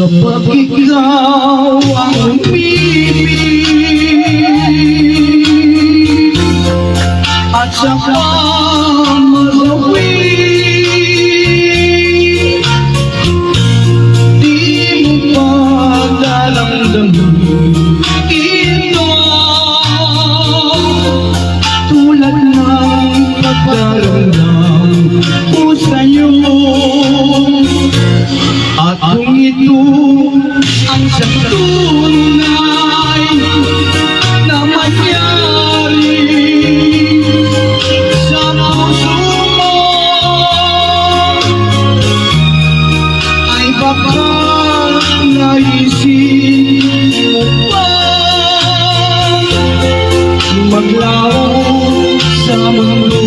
Kapag ikaw ang umibig at saka magawin, di mo pagdaramdamin ito tulad ng pagdaramdam ko sa'yo. At kung ito ang tunay na mangyari sa puso mo, ay baka naisip mo pa maglaho sa mundo.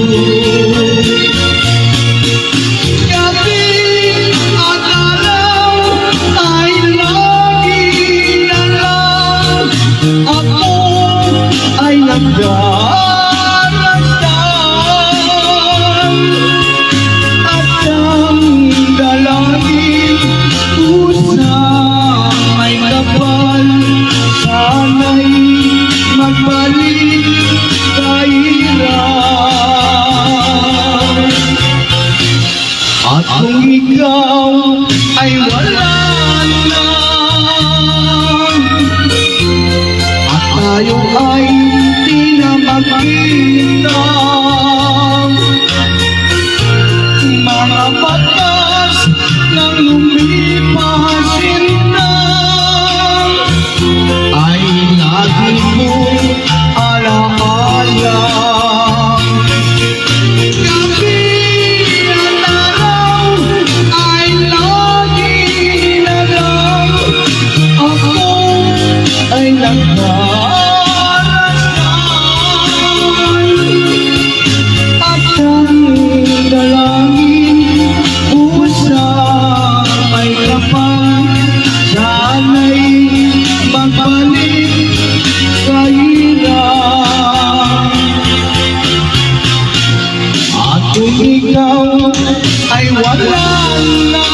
Nagdarasdan at ang dalangin ko sa may kapal, sana'y magbalik kahirap. At kung ikaw ay wala na at tayo ay magkita, mga batas ng lumipasin na ay lagi kong alaala. Gabi at araw ay lagi na lang ako ay kung ikaw ay wala na